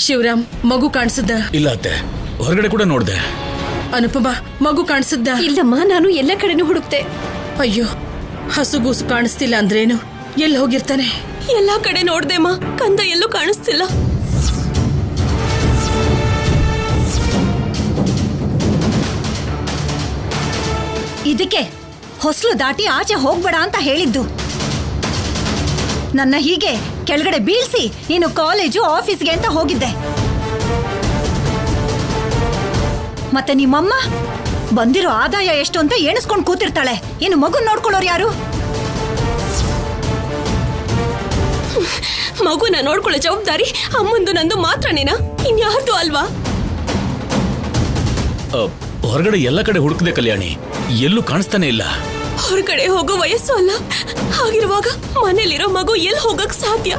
ಶಿವರಾಮ್ ಮಗು ಕಾಣಿಸಿದ್ದ? ಇಲ್ಲ ಅತ್ತೆ, ಹೊರಗಡೆ ಕೂಡ ನೋಡ್ದೆ. ಅನುಪಮ ಮಗು ಕಾಣಿಸಿದ್ದ? ಇಲ್ಲಮ್ಮ, ನಾನು ಎಲ್ಲ ಕಡೆನೂ ಹುಡುಕ್ತೆ. ಅಯ್ಯೋ, ಹಸುಗೂಸು ಕಾಣಿಸ್ತಿಲ್ಲ ಅಂದ್ರೇನು? ಎಲ್ಲಿ ಹೋಗಿರ್ತಾನೆ? ಎಲ್ಲಾ ಕಡೆ ನೋಡ್ದೆಮ್ಮ, ಕಂದ ಎಲ್ಲೂ ಕಾಣಿಸ್ತಿಲ್ಲ. ಇದಕ್ಕೆ ಹೊಸಲು ದಾಟಿ ಆಚೆ ಹೋಗ್ಬೇಡ ಅಂತ ಹೇಳಿದ್ದು. ನನ್ನ ಹೀಗೆ ಕೆಳಗಡೆ ಬೀಳ್ಸಿ ನೀನು ಕಾಲೇಜು ಆಫೀಸ್ಗೆ ಅಂತ ಹೋಗಿದ್ದೆ. ಮತ್ತೆ ನಿಮ್ಮಮ್ಮ ಬಂದಿರೋ ಆದಾಯ ಎಷ್ಟು ಅಂತ ಎಣಿಸ್ಕೊಂಡು ಕೂತಿರ್ತಾಳೆ. ಇನ್ನು ಮಗು ನೋಡ್ಕೊಳ್ಳೋರು ಯಾರು? ಮಗುನ ನೋಡ್ಕೊಳ್ಳೋ ಜವಾಬ್ದಾರಿ ಅಮ್ಮಂದು ನಂದು ಮಾತ್ರನೇನಾ? ಇನ್ಯಾರ್ದು ಅಲ್ವಾ? ಹೊರಗಡೆ ಎಲ್ಲ ಕಡೆ ಹುಡುಕದೆ ಕಲ್ಯಾಣಿ, ಎಲ್ಲೂ ಕಾಣಿಸ್ತಾನೆ ಇಲ್ಲ. ಹೊರಗಡೆ ಹೋಗೋ ವಯಸ್ಸು ಅಲ್ಲ. ಹಾಗಿರುವಾಗ ಮನೇಲಿರೋ ಮಗು ಎಲ್ಲಿ ಹೋಗಕ್ ಸಾಧ್ಯ?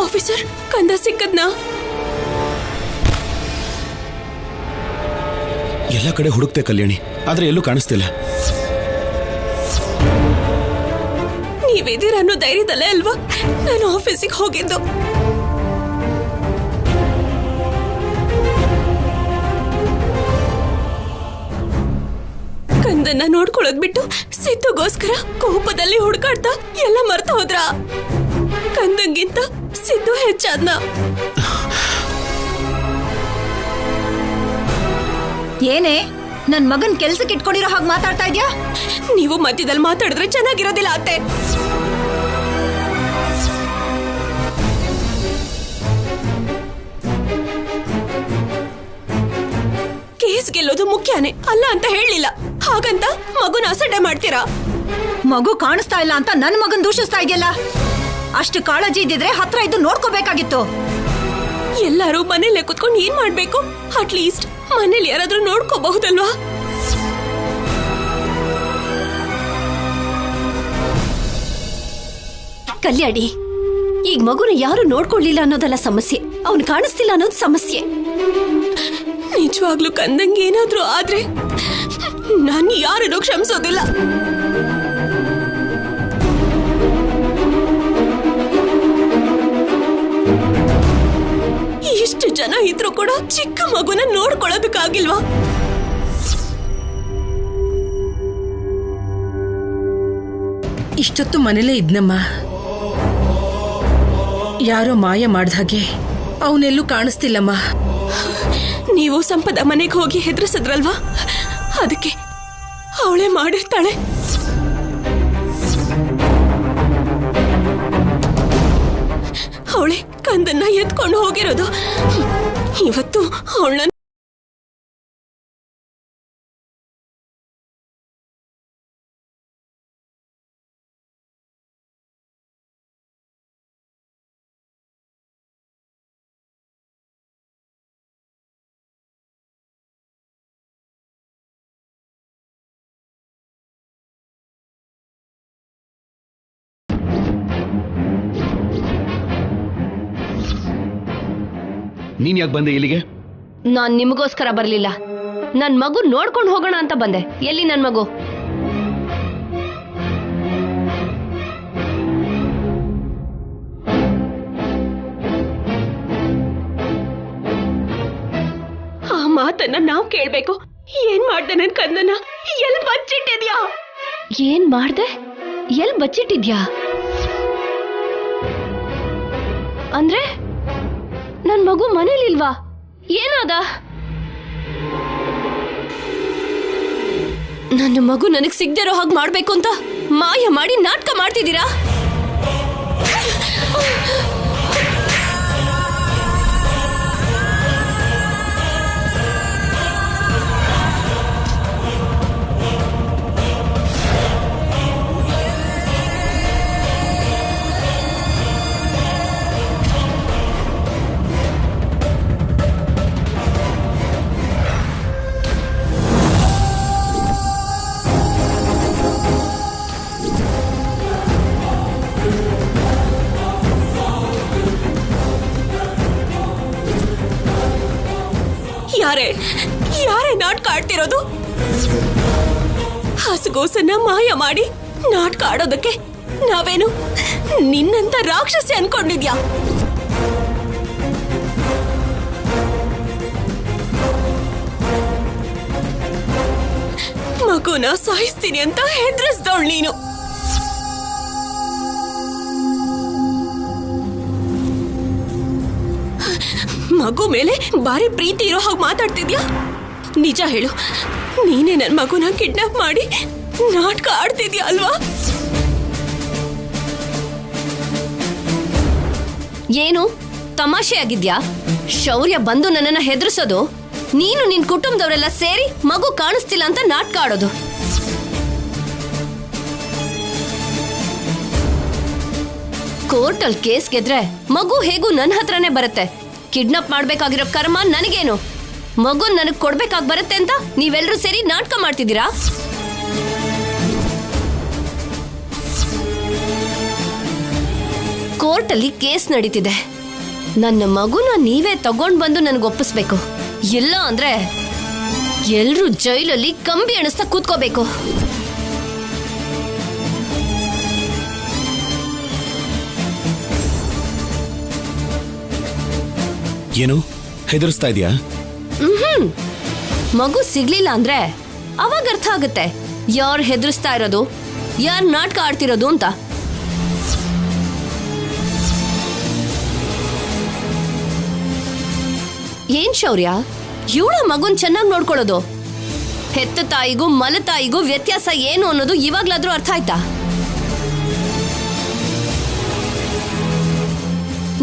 ಆಫೀಸರ್, ಕಂದ ಸಿಕ್ಕದ್ನಾ? ಎಲ್ಲ ಕಡೆ ಹುಡುಕ್ತೆ ಕಲ್ಯಾಣಿ, ಆದ್ರೆ ಎಲ್ಲೂ ಕಾಣಿಸ್ತಿಲ್ಲ. ನೀವಿದ್ದೀರ ಅನ್ನೋ ಧೈರ್ಯದಲ್ಲೇ ಅಲ್ವಾ ನಾನು ಆಫೀಸಿಗೆ ಹೋಗಿದ್ದು. ಕಂದನ್ನ ನೋಡ್ಕೊಳ್ಳೋದ್ ಬಿಟ್ಟು ಸಿದ್ದುಗೋಸ್ಕರ ಕೋಪದಲ್ಲಿ ಹುಡುಕಾಡ್ತಾ ಎಲ್ಲ ಮರ್ತ ಹೋದ್ರ? ಕಂದಂಗಿಂತ ಸಿದ್ದು ಹೆಚ್ಚಾದ್ನ? ಏನೇ ನನ್ ಮಗನ್ ಕೆಲ್ಸಕ್ಕೆ ಇಟ್ಕೊಂಡಿರೋ ಹಾಗೆ ಮಾತಾಡ್ತಾ ಇದ್ಯಾ? ನೀವು ಮಧ್ಯದಲ್ಲಿ ಮಾತಾಡಿದ್ರೆ ಚೆನ್ನಾಗಿರೋದಿಲ್ಲ ಅತ್ತೆ. ಕೇಸ್ ಗೆಲ್ಲೋದು ಮುಖ್ಯನೇ ಅಲ್ಲ ಅಂತ ಹೇಳಲಿಲ್ಲ. ಹಾಗಂತ ಮಗುನ ಅಸಡ್ಡೆ ಮಾಡ್ತೀರಾ? ಮಗು ಕಾಣಿಸ್ತಾ ಇಲ್ಲ ಅಂತ ನನ್ ಮಗನ್ ದೂಷಿಸ್ತಾ ಇದೆಯಲ್ಲ. ಅಷ್ಟು ಕಾಳಜಿ ಇದ್ದಿದ್ರೆ ಹತ್ರ ಇದ್ದು ನೋಡ್ಕೋಬೇಕಾಗಿತ್ತು. ಎಲ್ಲರೂ ಮನೇಲೆ ಕುತ್ಕೊಂಡು ಏನ್ ಮಾಡ್ಬೇಕು? ಅಟ್ಲೀಸ್ಟ್ ಮನೇಲಿ ಯಾರಾದ್ರೂ ನೋಡ್ಕೋಬಹುದಲ್ವಾ? ಕಲ್ಯಾಣಿ, ಈಗ ಮಗುನ ಯಾರು ನೋಡ್ಕೊಳ್ಳಿಲ್ಲ ಅನ್ನೋದಲ್ಲ ಸಮಸ್ಯೆ, ಅವನು ಕಾಣಿಸ್ತಿಲ್ಲ ಅನ್ನೋದು ಸಮಸ್ಯೆ. ನಿಜವಾಗ್ಲೂ ಕಂದಂಗೆ ಏನಾದ್ರೂ ಆದ್ರೆ ನಾನು ಯಾರನ್ನೂ ಕ್ಷಮಿಸೋದಿಲ್ಲ. ಇಷ್ಟು ಜನ ಇದ್ರೂ ಕೂಡ ಚಿಕ್ಕ ಮಗುನ ನೋಡ್ಕೊಳ್ಳೋದಕ್ಕಾಗಿಲ್ವಾ? ಇಷ್ಟೊತ್ತು ಮನೇಲೇ ಇದ್ನಮ್ಮ. ಯಾರೋ ಮಾಯ ಮಾಡ್ದ ಹಾಗೆ ಅವನೆಲ್ಲೂ ಕಾಣಿಸ್ತಿಲ್ಲಮ್ಮ. ನೀವು ಸಂಪದ ಮನೆಗೆ ಹೋಗಿ ಹೆದರ್ಸಿದ್ರಲ್ವಾ, ಅದಕ್ಕೆ ಅವಳೇ ಮಾಡಿರ್ತಾಳೆ. ಅವಳೇ ಕಂದನ್ನ ಎತ್ಕೊಂಡು ಹೋಗಿರೋದು. ಇವತ್ತು ಅವಳನ್ನ ನೀನ್ ಯಾಕೆ ಬಂದೆ ಇಲ್ಲಿಗೆ? ನಾನ್ ನಿಮಗೋಸ್ಕರ ಬರ್ಲಿಲ್ಲ, ನನ್ ಮಗು ನೋಡ್ಕೊಂಡು ಹೋಗೋಣ ಅಂತ ಬಂದೆ. ಎಲ್ಲಿ ನನ್ ಮಗು? ಆ ಮಾತನ್ನ ನಾವ್ ಕೇಳ್ಬೇಕು. ಏನ್ ಮಾಡ್ದೆ ನನ್ ಕಂದನ? ಎಲ್ ಬಚ್ಚಿಟ್ಟಿದ್ಯಾ? ಏನ್ ಮಾಡ್ದೆ? ಎಲ್ ಬಚ್ಚಿಟ್ಟಿದ್ಯಾ ಅಂದ್ರೆ ನನ್ ಮಗು ಮನೇಲಿಲ್ವಾ? ಏನಾದ? ನನ್ನ ಮಗು ನನಗ್ ಸಿಗ್ದಿರೋ ಹಾಗೆ ಮಾಡ್ಬೇಕು ಅಂತ ಮಾಯ ಮಾಡಿ ನಾಟಕ ಮಾಡ್ತಿದ್ದೀರಾ? ಯಾರೇ ನಾಟಕ ಆಡ್ತಿರೋದು? ಹಸುಗೋಸನ್ನ ಮಾಯ ಮಾಡಿ ನಾಟಕ ಆಡೋದಕ್ಕೆ ನಾವೇನು ನಿನ್ನಂತ ರಾಕ್ಷಸಿ ಅನ್ಕೊಂಡಿದ್ಯಾ? ಮಗುನ ಸಾಯಿಸ್ತೀನಿ ಅಂತ ಹೆದರಿಸ್ದವಳು ನೀನು. ಮಗು ಮೇಲೆ ಭಾರಿ ಪ್ರೀತಿ ಇರೋ ಹಾಗೆ ಮಾತಾಡ್ತಿದ್ಯಾ? ನಿಜ ಹೇಳು, ನೀನೇ ನನ್ನ ಮಗುನ ಕಿಡ್ನಾಪ್ ಮಾಡಿ ನಾಟಕ ಆಡ್ತಿದ್ಯಾ ಅಲ್ವಾ? ಏನು ತಮಾಷೆ ಆಗಿದ್ಯಾ? ಶೌರ್ಯ ಬಂದು ನನ್ನನ್ನ ಹೆದರ್ಸೋದು, ನೀನು ನಿನ್ ಕುಟುಂಬದವರೆಲ್ಲ ಸೇರಿ ಮಗು ಕಾಣಿಸ್ತಿಲ್ಲ ಅಂತ ನಾಟಕ ಆಡೋದು. ಕೋರ್ಟಲ್ ಕೇಸ್ ಗೆದ್ರೆ ಮಗು ಹೇಗೂ ನನ್ನ ಹತ್ರನೇ ಬರುತ್ತೆ. ಕಿಡ್ನಾಪ್ ಮಾಡ್ಬೇಕಾಗಿರೋ ಕರ್ಮ ನನಗೇನು? ಮಗು ನನಗ್ ಕೊಡ್ಬೇಕಾಗಿ ಬರುತ್ತೆ ಅಂತ ನೀವೆಲ್ಲರೂ ಸೇರಿ ನಾಟಕ ಮಾಡ್ತಿದ್ದೀರಾ? ಕೋರ್ಟಲ್ಲಿ ಕೇಸ್ ನಡೀತಿದೆ. ನನ್ನ ಮಗುನ ನೀವೇ ತಗೊಂಡ್ ಬಂದು ನನಗೆ ಒಪ್ಪಿಸ್ಬೇಕು. ಇಲ್ಲ ಅಂದ್ರೆ ಎಲ್ರೂ ಜೈಲಲ್ಲಿ ಕಂಬಿ ಎಣಿಸ್ತಾ ಕೂತ್ಕೋಬೇಕು. ಏನು ಹೆದರ್ಸ್ತಾ ಇದೆಯಾ? ಮಗು ಸಿಗ್ಲಿಲ್ಲ ಅಂದ್ರೆ ಅವಾಗ ಅರ್ಥ ಆಗುತ್ತೆ ಯಾರು ಹೆದರ್ಸ್ತಾ ಇರೋದು, ಯಾರು ನಾಟಕ ಆಡ್ತಿರೋದು ಅಂತ. ಏನ್ ಶೌರ್ಯ, ಇವಳ ಮಗುನ್ ಚೆನ್ನಾಗಿ ನೋಡ್ಕೊಳ್ಳೋದು, ಹೆತ್ತ ತಾಯಿಗೂ ಮಲ ತಾಯಿಗೂ ವ್ಯತ್ಯಾಸ ಏನು ಅನ್ನೋದು ಇವಾಗ್ಲಾದ್ರೂ ಅರ್ಥ ಆಯ್ತಾ?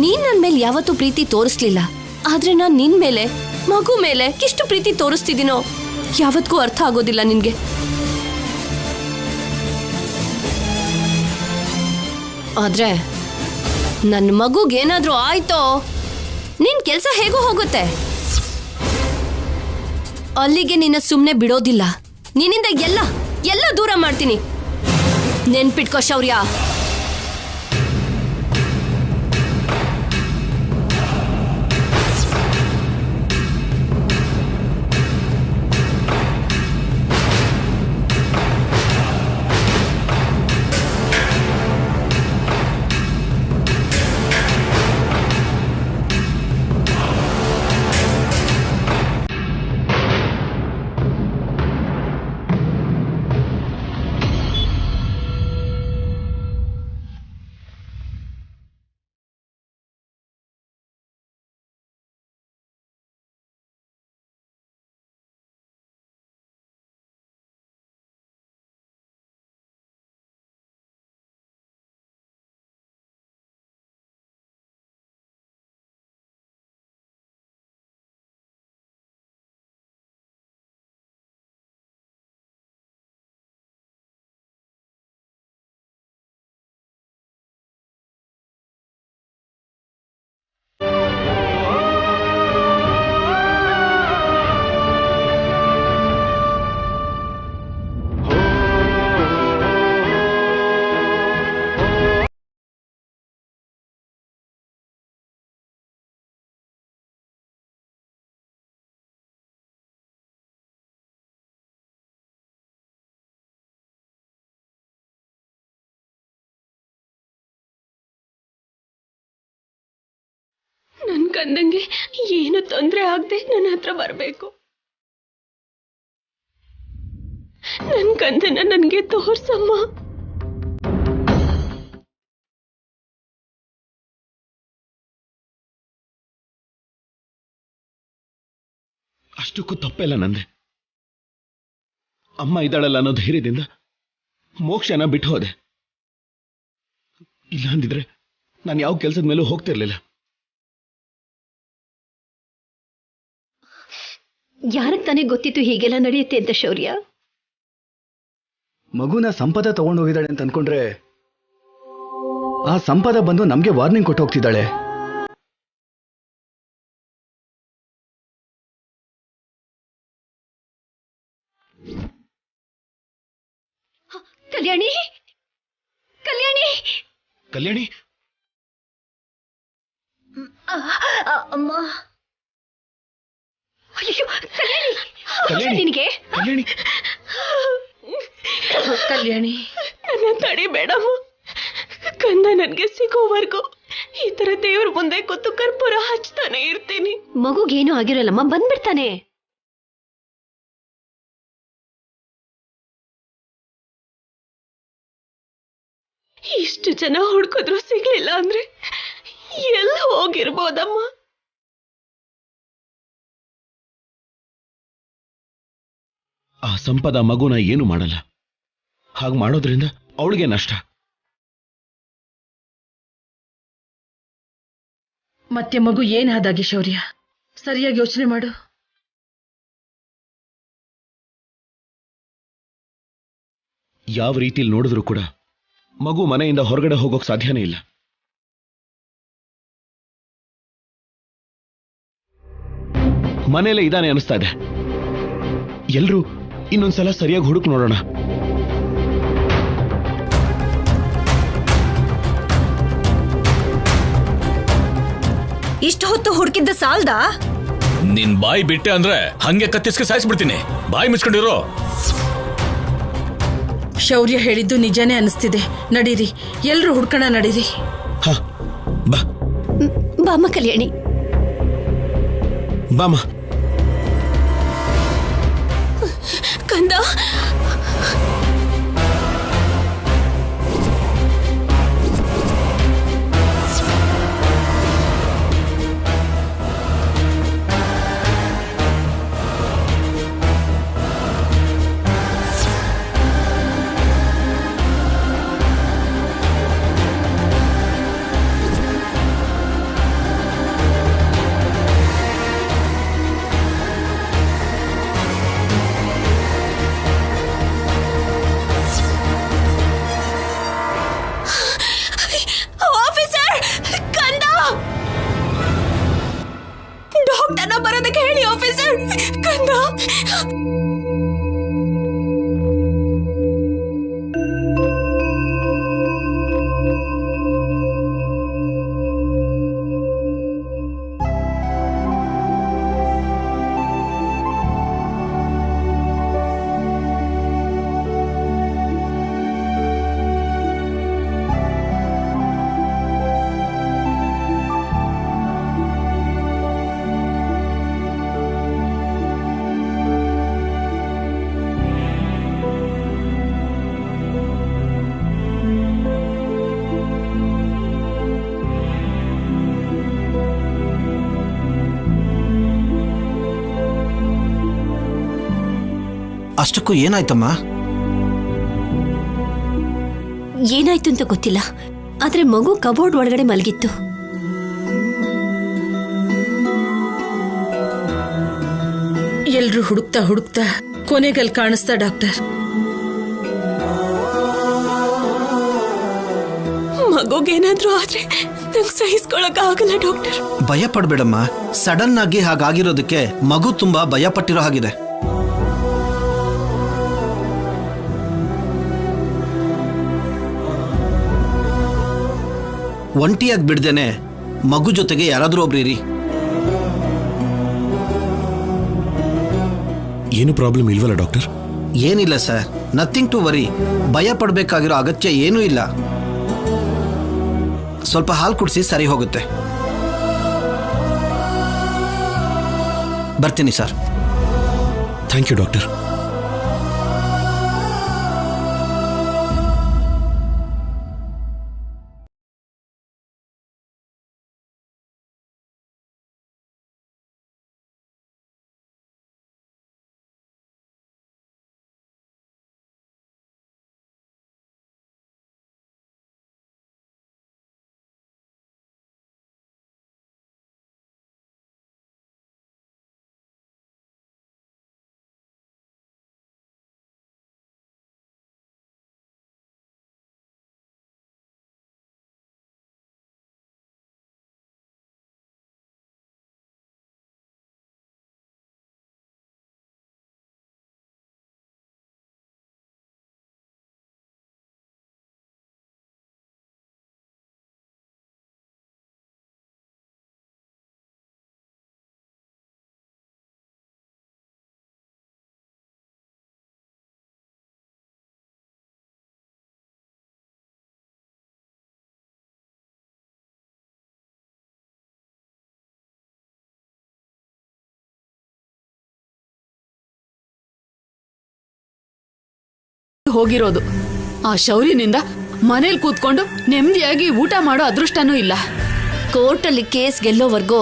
ನೀನ್ ನನ್ ಮೇಲೆ ಯಾವತ್ತೂ ಪ್ರೀತಿ ತೋರಿಸ್ಲಿಲ್ಲ, ಆದ್ರೆ ನಾನ್ ನಿನ್ ಮೇಲೆ, ಮಗು ಮೇಲೆ ಎಷ್ಟು ಪ್ರೀತಿ ತೋರಿಸ್ತಿದ್ದೀನೋ ಯಾವತ್ತೂ ಅರ್ಥ ಆಗೋದಿಲ್ಲ ನಿನ್ಗೆ. ಆದ್ರೆ ನನ್ನ ಮಗುಗೇನಾದ್ರೂ ಆಯ್ತೋ ನಿನ್ ಕೆಲ್ಸ ಹೇಗೂ ಹೋಗುತ್ತೆ. ಅಲ್ಲಿಗೆ ನಿನ್ನ ಸುಮ್ನೆ ಬಿಡೋದಿಲ್ಲ. ನಿನ್ನಿಂದ ಎಲ್ಲ ದೂರ ಮಾಡ್ತೀನಿ. ನೆನ್ಪಿಟ್ಕೋ ಶೌರ್ಯ. ನನ್ ಕಂದಂಗೆ ಏನು ತೊಂದರೆ ಆಗದೆ ನನ್ನ ಹತ್ರ ಬರಬೇಕು. ನನ್ ಕಂದನ ನನ್ಗೆ ತೋರ್ಸಮ್ಮ. ಅಷ್ಟಕ್ಕೂ ತಪ್ಪೆಲ್ಲ ನಂದೆ. ಅಮ್ಮ ಇದ್ದಾಳಲ್ಲ ಅನ್ನೋ ಧೈರ್ಯದಿಂದ ಮೋಕ್ಷನ ಬಿಟ್ಟು ಹೋದೆ. ಇಲ್ಲ ಅಂದಿದ್ರೆ ನಾನು ಯಾವ ಕೆಲಸದ ಮೇಲೂ ಹೋಗ್ತಿರ್ಲಿಲ್ಲ. ಯಾರಿಗೆ ತಾನೇ ಗೊತ್ತಿತ್ತು ಹೀಗೆಲ್ಲ ನಡೆಯುತ್ತೆ ಅಂತ ಶೌರ್ಯ? ಮಗುನ ಸಂಪದ ತಗೊಂಡೋಗಿದ್ದಾಳೆ ಅಂತ ಅನ್ಕೊಂಡ್ರೆ ಆ ಸಂಪದ ಬಂದು ನಮ್ಗೆ ವಾರ್ನಿಂಗ್ ಕೊಟ್ಟು ಹೋಗ್ತಿದ್ದಾಳೆ. ಕಲ್ಯಾಣಿ, ಕಲ್ಯಾಣಿ, ಕಲ್ಯಾಣಿ, ಅಮ್ಮ, ಅಯ್ಯೋ ಕಲ್ಯಾಣಿ, ಕಲ್ಯಾಣಿ, ನಿನಗೆ ಕಲ್ಯಾಣಿ, ಕಲ್ಯಾಣಿ, ನನ್ನ ತಡಿಬೇಡಮ್ಮ. ಕಂದ ನನ್ಗೆ ಸಿಗೋವರೆಗೂ ಈ ತರ ದೇವ್ರ ಮುಂದೆ ಕೂತು ಕರ್ಪೂರ ಹಚ್ತಾನೆ ಇರ್ತೀನಿ. ಮಗುಗೇನು ಆಗಿರಲ್ಲಮ್ಮ, ಬಂದ್ಬಿಡ್ತಾನೆ. ಇಷ್ಟು ಜನ ಹುಡ್ಕಿದ್ರು ಸಿಗ್ಲಿಲ್ಲ ಅಂದ್ರೆ ಎಲ್ಲ ಹೋಗಿರ್ಬೋದಮ್ಮ. ಆ ಸಂಪದ ಮಗುನ ಏನು ಮಾಡಲ್ಲ. ಹಾಗೆ ಮಾಡೋದ್ರಿಂದ ಅವಳಿಗೆ ನಷ್ಟ. ಮತ್ತೆ ಮಗು ಏನಾದಾಗೆ ಶೌರ್ಯ, ಸರಿಯಾಗಿ ಯೋಚನೆ ಮಾಡು. ಯಾವ ರೀತಿಯಲ್ಲಿ ನೋಡಿದ್ರು ಕೂಡ ಮಗು ಮನೆಯಿಂದ ಹೊರಗಡೆ ಹೋಗೋಕ್ ಸಾಧ್ಯನೇ ಇಲ್ಲ. ಮನೇಲೆ ಇದಾನೆ ಅನಿಸ್ತಾ ಇದೆ. ಎಲ್ರೂ ಇನ್ನೊಂದ್ಸಲ ಸರಿಯಾಗಿ ಹುಡುಕ್ ನೋಡೋಣ. ಇಷ್ಟು ಹೊತ್ತು ಹುಡುಕಿದ್ದ ಸಾಲ್ದಾ? ನಿನ್ ಬಾಯಿ ಬಿಟ್ಟೆ ಅಂದ್ರೆ ಹಂಗೆ ಕತ್ತಿಸ್ಕೆ ಸಾಯಿಸ್ಬಿಡ್ತೀನಿ. ಬಾಯಿ ಮುಚ್ಕೊಂಡಿರೋ. ಶೌರ್ಯ ಹೇಳಿದ್ದು ನಿಜಾನೇ ಅನಿಸ್ತಿದೆ. ನಡೀರಿ, ಎಲ್ರು ಹುಡ್ಕಣ, ನಡೀರಿ. ಬಾ ಬಾಮ್ಮ ಕಲ್ಯಾಣಿ. ಬಾಮ. ಕಂದ, ಡಾಕ್ಟರ್ನ ಬರೋದಕ್ಕೆ ಹೇಳಿ ಆಫೀಸರ್. ಕಂದ, ಅಷ್ಟಕ್ಕೂ ಏನಾಯ್ತಮ್ಮ? ಏನಾಯ್ತು ಅಂತ ಗೊತ್ತಿಲ್ಲ, ಆದ್ರೆ ಮಗು ಕಬೋರ್ಡ್ ಒಳಗಡೆ ಮಲಗಿತ್ತು. ಎಲ್ರು ಹುಡುಕ್ತಾ ಹುಡುಕ್ತಾ ಕೊನೆಗಲ್ ಕಾಣಿಸ್ತಾ ಡಾಕ್ಟರ್. ಮಗುಗೇನಾದ್ರೂ ಆದ್ರೆ ನಂಗೆ ಸಹಿಸ್ಕೊಳಕ್ ಆಗಲ್ಲ ಡಾಕ್ಟರ್. ಭಯ ಪಡ್ಬೇಡಮ್ಮ. ಸಡನ್ ಆಗಿ ಹಾಗಾಗಿರೋದಕ್ಕೆ ಮಗು ತುಂಬಾ ಭಯ ಪಟ್ಟಿರೋ ಹಾಗಿದೆ. ಒಂಟಿಯಾಗಿ ಬಿಡ್ದೇನೆ ಮಗು ಜೊತೆಗೆ ಯಾರಾದ್ರೂ ಒಬ್ರು ಇರಿ. ಏನು ಪ್ರಾಬ್ಲಮ್ ಇಲ್ವಲ್ಲ ಡಾಕ್ಟರ್? ಏನಿಲ್ಲ ಸರ್, ನಥಿಂಗ್ ಟು ವರಿ. ಭಯ ಪಡಬೇಕಾಗಿರೋ ಅಗತ್ಯ ಏನೂ ಇಲ್ಲ. ಸ್ವಲ್ಪ ಹಾಲು ಕುಡಿಸಿ ಸರಿ ಹೋಗುತ್ತೆ. ಬರ್ತೀನಿ ಸರ್. Thank you doctor. ಹೋಗಿರೋದು ಆ ಶೌರ್ಯನಿಂದ ಮನೇಲಿ ಕೂತ್ಕೊಂಡು ನೆಮ್ಮದಿಯಾಗಿ ಊಟ ಮಾಡೋ ಅದೃಷ್ಟನೂ ಇಲ್ಲ. ಕೋರ್ಟಲ್ಲಿ ಕೇಸ್ ಗೆಲ್ಲೋವರೆಗೂ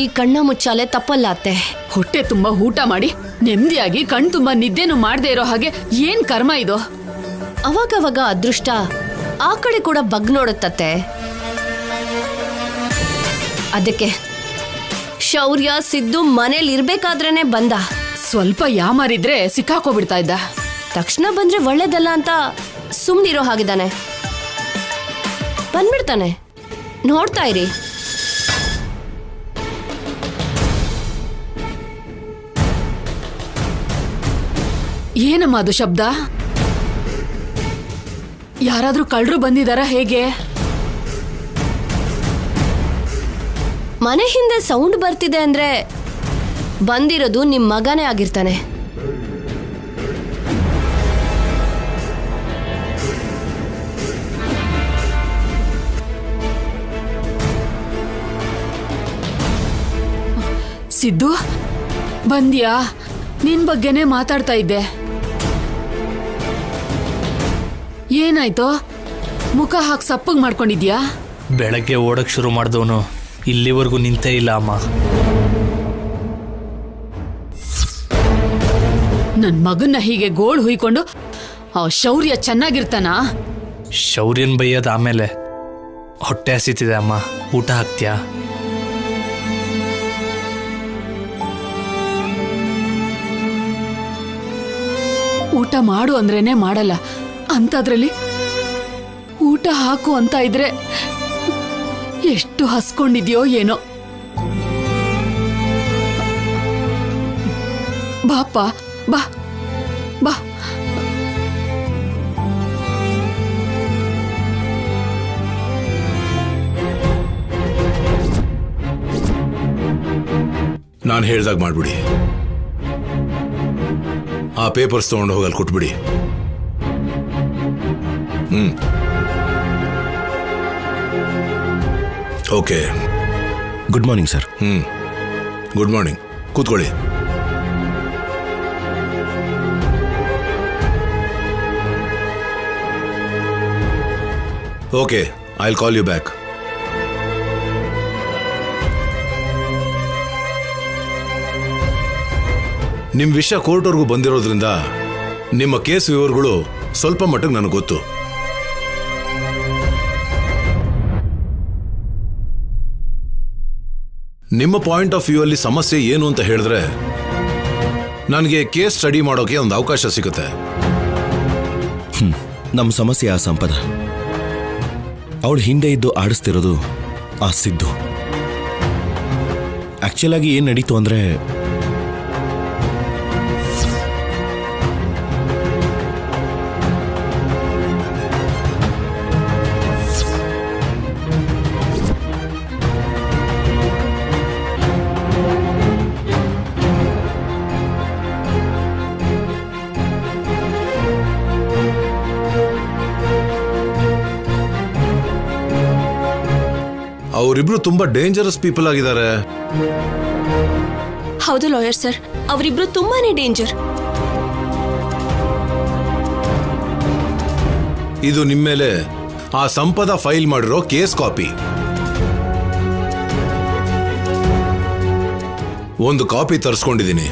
ಈ ಕಣ್ಣ ಮುಚ್ಚಾಲೆ ತಪ್ಪಲ್ಲ ಅತ್ತೆ. ಹೊಟ್ಟೆ ತುಂಬಾ ಊಟ ಮಾಡಿ ನೆಮ್ಮದಿಯಾಗಿ ಕಣ್ ತುಂಬಾ ನಿದ್ದೆನೂ ಮಾಡದೇ ಇರೋ ಹಾಗೆ ಏನ್ ಕರ್ಮ ಇದು? ಅವಾಗವಾಗ ಅದೃಷ್ಟ ಆ ಕಡೆ ಕೂಡ ಬಗ್ ನೋಡುತ್ತತ್ತೆ. ಅದಕ್ಕೆ ಶೌರ್ಯ ಸಿದ್ದು ಮನೇಲಿ ಇರ್ಬೇಕಾದ್ರೇನೆ ಬಂದ. ಸ್ವಲ್ಪ ಯಾಮಾರಿದ್ರೆ ಸಿಕ್ಕಾಕೋಬಿಡ್ತಾ ಇದ್ದ. ತಕ್ಷಣ ಬಂದ್ರೆ ಒಳ್ಳೇದಲ್ಲ ಅಂತ ಸುಮ್ನಿರೋ ಹಾಗಿದ್ದಾನೆ. ಬಂದ್ಬಿಡ್ತಾನೆ, ನೋಡ್ತಾ ಇರಿ. ಏನಮ್ಮ ಅದು ಶಬ್ದ? ಯಾರಾದ್ರೂ ಕಳ್ಳರು ಬಂದಿದಾರ ಹೇಗೆ? ಮನೆ ಹಿಂದೆ ಸೌಂಡ್ ಬರ್ತಿದೆ ಅಂದ್ರೆ ಬಂದಿರೋದು ನಿಮ್ ಮಗನೇ ಆಗಿರ್ತಾನೆ. ಸಿದ್ದು ಬಂದ್ಯಾ? ನಿನ್ ಬಗ್ಗೆನೇ ಮಾತಾಡ್ತಾ ಇದ್ದೆ. ಏನಾಯ್ತು? ಮುಖ ಹಾಕಿ ಸಪ್ಪಗ್ ಮಾಡ್ಕೊಂಡಿದ್ಯಾ? ಬೆಳಗ್ಗೆ ಓಡಕ್ ಶುರು ಮಾಡಿದವನು ಇಲ್ಲಿವರೆಗೂ ನಿಂತೇ ಇಲ್ಲ ಅಮ್ಮ. ನನ್ ಮಗನ್ನ ಹೀಗೆ ಗೋಳ್ ಹುಯ್ಕೊಂಡು ಆ ಶೌರ್ಯ ಚೆನ್ನಾಗಿರ್ತಾನ? ಶೌರ್ಯನ್ ಬೈಯೋದು ಆಮೇಲೆ. ಹೊಟ್ಟೆ ಹಸಿತಿದೆ ಅಮ್ಮ, ಊಟ ಹಾಕ್ತ್ಯಾ? ಊಟ ಮಾಡು ಅಂದ್ರೇನೆ ಮಾಡಲ್ಲ, ಅಂತದ್ರಲ್ಲಿ ಊಟ ಹಾಕು ಅಂತ ಇದ್ರೆ ಎಷ್ಟು ಹಸ್ಕೊಂಡಿದ್ಯೋ ಏನೋ. ಬಾಪ ಬಾ ಬಾ. ನಾನು ಹೇಳ್ದಾಗ ಮಾಡ್ಬಿಡಿ. ಆ ಪೇಪರ್ಸ್ ತಗೊಂಡು ಹೋಗಲ್ಲಿ ಕೊಟ್ಬಿಡಿ. Okay. Good morning sir. Good morning. ಕೂತ್ಕೊಳ್ಳಿ. Okay, I will call you back. ನಿಮ್ಮ ವಿಷಯ ಕೋರ್ಟ್ವರೆಗೂ ಬಂದಿರೋದ್ರಿಂದ ನಿಮ್ಮ ಕೇಸ್ ವಿವರಗಳು ಸ್ವಲ್ಪ ಮಟ್ಟಿಗೆ ನನಗೆ ಗೊತ್ತು. ನಿಮ್ಮ ಪಾಯಿಂಟ್ ಆಫ್ ವ್ಯೂ ಅಲ್ಲಿ ಸಮಸ್ಯೆ ಏನು ಅಂತ ಹೇಳಿದ್ರೆ ನನಗೆ ಕೇಸ್ ಸ್ಟಡಿ ಮಾಡೋಕೆ ಒಂದು ಅವಕಾಶ ಸಿಗುತ್ತೆ. ನಮ್ಮ ಸಮಸ್ಯೆ ಆ ಸಂಪದ. ಅವಳು ಹಿಂದೆ ಇದ್ದು ಆಡಿಸ್ತಿರೋದು ಆ ಸಿದ್ದು. ಆಕ್ಚುಲ್ ಆಗಿ ಏನ್ ನಡೀತು ಅಂದ್ರೆ, ಅವರಿಬ್ರು ತುಂಬಾ ಡೇಂಜರಸ್ ಪೀಪಲ್ ಆಗಿದ್ದಾರೆ. ಹೌದು ಲಾಯರ್ ಸರ್, ಅವರಿಬ್ರು ತುಂಬಾನೇ ಡೇಂಜರ್. ಇದು ನಿಮ್ಮೇಲೆ ಆ ಸಂಪದ ಫೈಲ್ ಮಾಡಿರೋ ಕೇಸ್ ಕಾಪಿ. ಒಂದು ಕಾಪಿ ತರಿಸ್ಕೊಂಡಿದ್ದೀನಿ.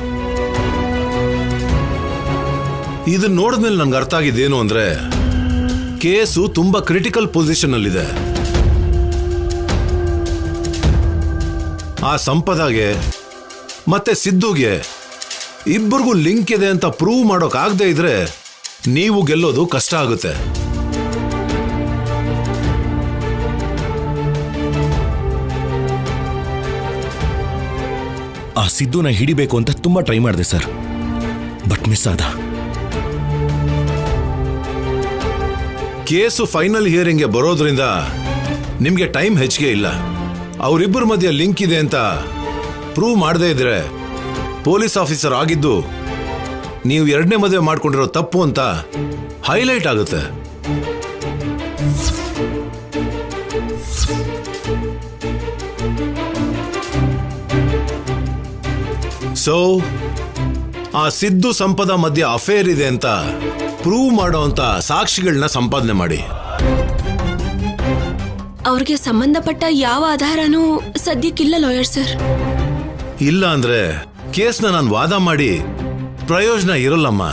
ಇದನ್ನ ನೋಡಿದ್ಮೇಲೆ ನಂಗೆ ಅರ್ಥ ಆಗಿದ್ದೇನು ಅಂದ್ರೆ, ಕೇಸು ತುಂಬಾ ಕ್ರಿಟಿಕಲ್ ಪೊಸಿಷನ್ ಅಲ್ಲಿದೆ. ಆ ಸಂಪದಾಗೆ ಮತ್ತೆ ಸಿದ್ದುಗೆ ಇಬ್ಬರಿಗೂ ಲಿಂಕ್ ಇದೆ ಅಂತ ಪ್ರೂವ್ ಮಾಡೋಕ್ಕಾಗದೇ ಇದ್ರೆ ನೀವು ಗೆಲ್ಲೋದು ಕಷ್ಟ ಆಗುತ್ತೆ. ಆ ಸಿದ್ದುನ ಹಿಡಿಬೇಕು ಅಂತ ತುಂಬಾ ಟ್ರೈ ಮಾಡಿದೆ ಸರ್, ಬಟ್ ಮಿಸ್ ಆದ. ಕೇಸು ಫೈನಲ್ ಹಿಯರಿಂಗ್ಗೆ ಬರೋದ್ರಿಂದ ನಿಮ್ಗೆ ಟೈಮ್ ಹೆಚ್ಚಿಗೆ ಇಲ್ಲ. ಅವರಿಬ್ಬರ ಮಧ್ಯೆ ಲಿಂಕ್ ಇದೆ ಅಂತ ಪ್ರೂವ್ ಮಾಡದೇ ಇದ್ರೆ ಪೊಲೀಸ್ ಆಫೀಸರ್ ಆಗಿದ್ದು ನೀವು ಎರಡನೇ ಮದುವೆ ಮಾಡ್ಕೊಂಡಿರೋ ತಪ್ಪು ಅಂತ ಹೈಲೈಟ್ ಆಗುತ್ತೆ. ಸೊ ಆ ಸಿದ್ದು ಸಂಪದ ಮಧ್ಯೆ ಅಫೇರ್ ಇದೆ ಅಂತ ಪ್ರೂವ್ ಮಾಡೋಂಥ ಸಾಕ್ಷಿಗಳನ್ನ ಸಂಪಾದನೆ ಮಾಡಿ. ಅವ್ರಿಗೆ ಸಂಬಂಧಪಟ್ಟ ಯಾವ ಆಧಾರನೂ ಸದ್ಯಕ್ಕಿಲ್ಲ ಲಾಯರ್ ಸರ್. ಇಲ್ಲ ಅಂದ್ರೆ ಕೇಸ್ನ ನಾನು ವಾದ ಮಾಡಿ ಪ್ರಯೋಜನ ಇರಲ್ಲಮ್ಮ.